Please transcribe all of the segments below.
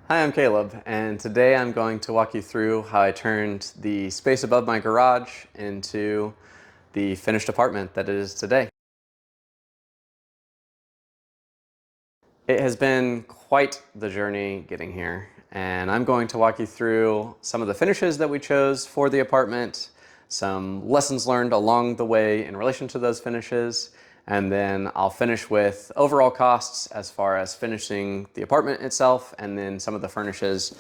Hi, I'm Caleb, and today I'm going to walk you through how I turned the space above my garage into the finished apartment that it is today. It has been quite the journey getting here, and I'm going to walk you through some of the finishes that we chose for the apartment, some lessons learned along the way in relation to those finishes, and then I'll finish with overall costs as far as finishing the apartment itself, and then some of the furnishings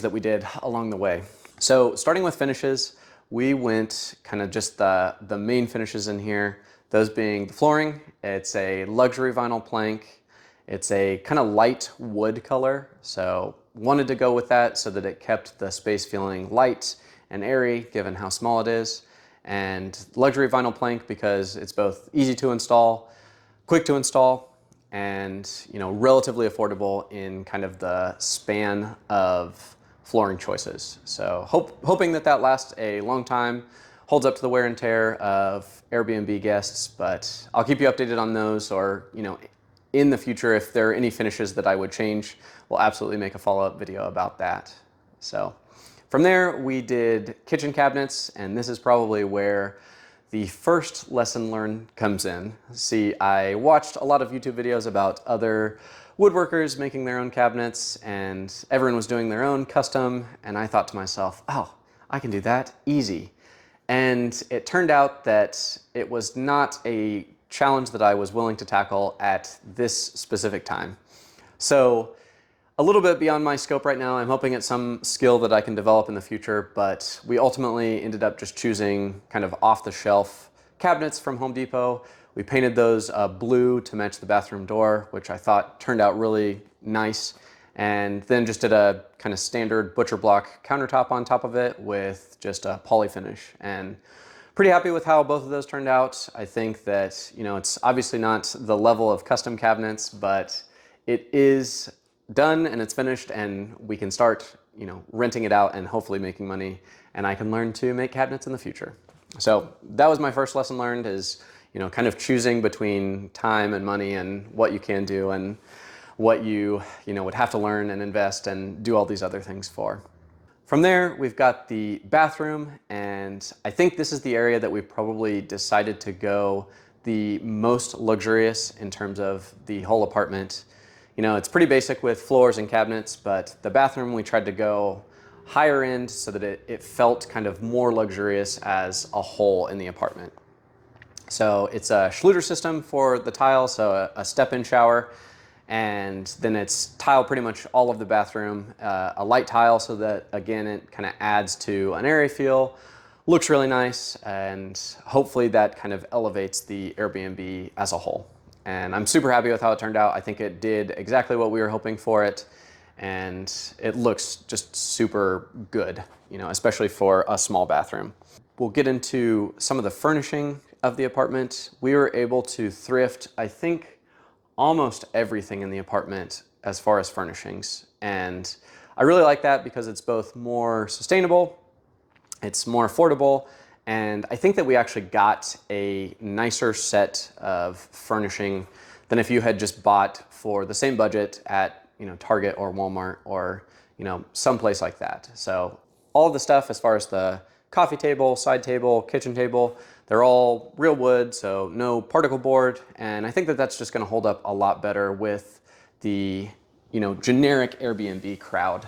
that we did along the way. So starting with finishes, we went kind of just the main finishes in here, those being the flooring. It's a luxury vinyl plank. It's a kind of light wood color, so wanted to go with that so that it kept the space feeling light and airy given how small it is. And luxury vinyl plank because it's both easy to install, quick to install, and relatively affordable in kind of the span of flooring choices. So hoping that lasts a long time, holds up to the wear and tear of AirBNB guests, but I'll keep you updated on those, or in the future, if there are any finishes that I would change, we'll absolutely make a follow-up video about that. So from there, we did kitchen cabinets, and this is probably where the first lesson learned comes in. See, I watched a lot of YouTube videos about other woodworkers making their own cabinets, and everyone was doing their own custom, and I thought to myself, oh, I can do that, easy. And it turned out that it was not a challenge that I was willing to tackle at this specific time. So a little bit beyond my scope right now. I'm hoping it's some skill that I can develop in the future, but we ultimately ended up just choosing kind of off-the-shelf cabinets from Home Depot. We painted those blue to match the bathroom door, which I thought turned out really nice. And then just did a kind of standard butcher block countertop on top of it with just a poly finish. And pretty happy with how both of those turned out. I think that, it's obviously not the level of custom cabinets, but it is done and it's finished, and we can start, renting it out and hopefully making money, and I can learn to make cabinets in the future. So that was my first lesson learned, is, kind of choosing between time and money and what you can do and what you would have to learn and invest and do all these other things for. From there, we've got the bathroom, and I think this is the area that we probably decided to go the most luxurious in terms of the whole apartment. It's pretty basic with floors and cabinets, but the bathroom we tried to go higher end so that it felt kind of more luxurious as a whole in the apartment. So it's a Schluter system for the tile, so a step-in shower, and then it's tile pretty much all of the bathroom, a light tile so that, again, it kind of adds to an airy feel, looks really nice, and hopefully that kind of elevates the Airbnb as a whole. And I'm super happy with how it turned out. I think it did exactly what we were hoping for it, and it looks just super good, especially for a small bathroom. We'll get into some of the furnishing of the apartment. We were able to thrift, I think, almost everything in the apartment as far as furnishings. And I really like that because it's both more sustainable, it's more affordable, and I think that we actually got a nicer set of furnishing than if you had just bought for the same budget at Target or Walmart or someplace like that. So all of the stuff as far as the coffee table, side table, kitchen table, they're all real wood, so no particle board, and I think that that's just going to hold up a lot better with the generic Airbnb crowd.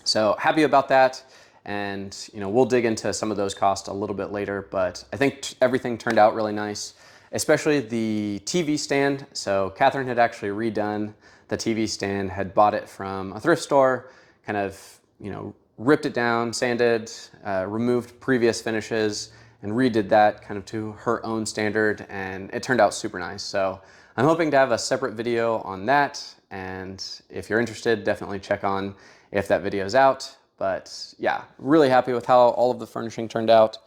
So happy about that. And we'll dig into some of those costs a little bit later, but I think everything turned out really nice, especially the TV stand. So Catherine had actually redone the TV stand, had bought it from a thrift store, kind of ripped it down, sanded, removed previous finishes, and redid that kind of to her own standard, and it turned out super nice. So I'm hoping to have a separate video on that, and if you're interested, definitely check on if that video is out. But yeah, really happy with how all of the furnishing turned out.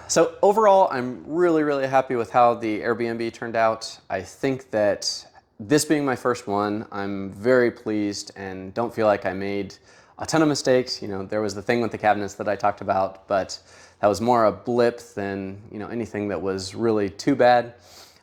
So overall, I'm really, really happy with how the Airbnb turned out. I think that this being my first one, I'm very pleased and don't feel like I made a ton of mistakes. There was the thing with the cabinets that I talked about, but that was more a blip than anything that was really too bad.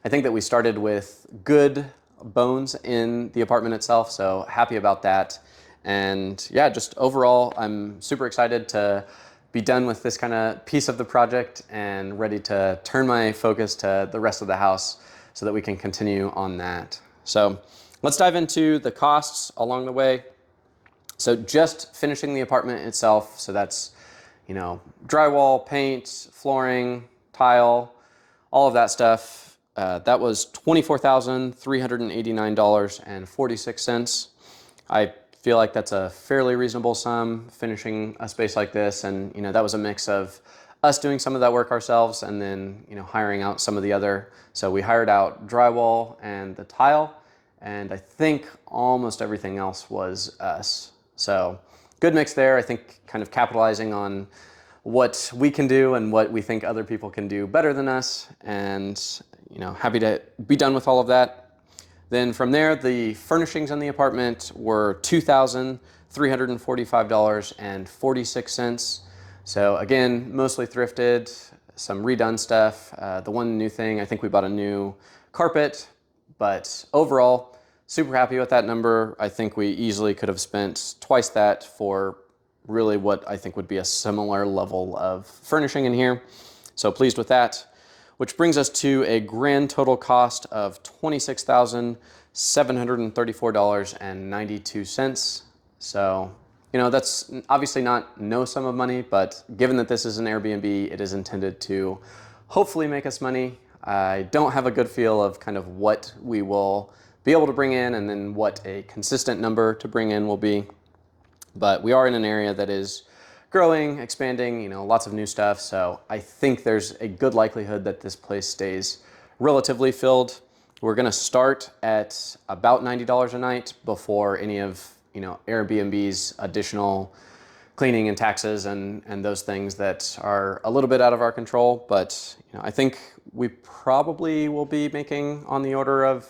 I think that we started with good bones in the apartment itself, so happy about that. And yeah, just overall, I'm super excited to be done with this kind of piece of the project and ready to turn my focus to the rest of the house so that we can continue on that. So let's dive into the costs along the way. So just finishing the apartment itself, so that's, drywall, paint, flooring, tile, all of that stuff. That was $24,389.46. I feel like that's a fairly reasonable sum finishing a space like this. And, that was a mix of us doing some of that work ourselves and then, hiring out some of the other. So we hired out drywall and the tile, and I think almost everything else was us. So good mix there. I think kind of capitalizing on what we can do and what we think other people can do better than us, and happy to be done with all of that. Then from there, the furnishings in the apartment were $2,345.46. So again, mostly thrifted, some redone stuff. The one new thing, I think we bought a new carpet, but overall, super happy with that number. I think we easily could have spent twice that for really what I think would be a similar level of furnishing in here. So pleased with that, which brings us to a grand total cost of $26,734.92. So, that's obviously not no sum of money, but given that this is an Airbnb, it is intended to hopefully make us money. I don't have a good feel of kind of what we will be able to bring in and then what a consistent number to bring in will be. But we are in an area that is growing, expanding, lots of new stuff. So I think there's a good likelihood that this place stays relatively filled. We're gonna start at about $90 a night before any of, Airbnb's additional cleaning and taxes and those things that are a little bit out of our control. But I think we probably will be making on the order of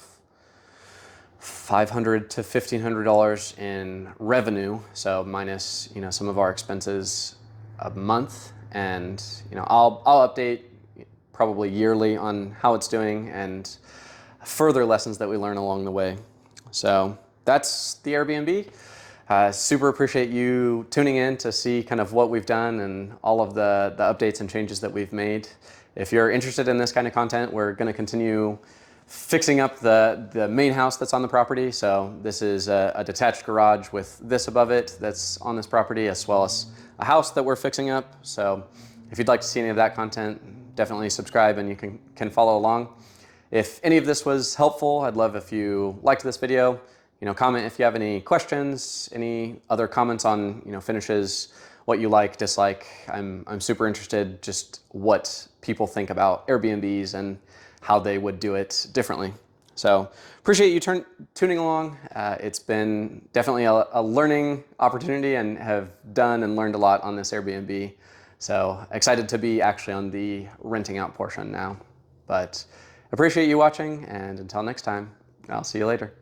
$500 to $1,500 in revenue, so minus some of our expenses a month, and I'll update probably yearly on how it's doing and further lessons that we learn along the way. So that's the Airbnb. Super appreciate you tuning in to see kind of what we've done and all of the updates and changes that we've made. If you're interested in this kind of content, we're going to continue fixing up the main house that's on the property. So this is a detached garage with this above it that's on this property, as well as a house that we're fixing up. So if you'd like to see any of that content, definitely subscribe and you can follow along. If any of this was helpful, I'd love if you liked this video. Comment if you have any questions, any other comments on finishes, what you like, dislike. I'm super interested just what people think about Airbnbs and how they would do it differently. So appreciate you tuning along. It's been definitely a learning opportunity and have done and learned a lot on this Airbnb. So excited to be actually on the renting out portion now. But appreciate you watching, and until next time, I'll see you later.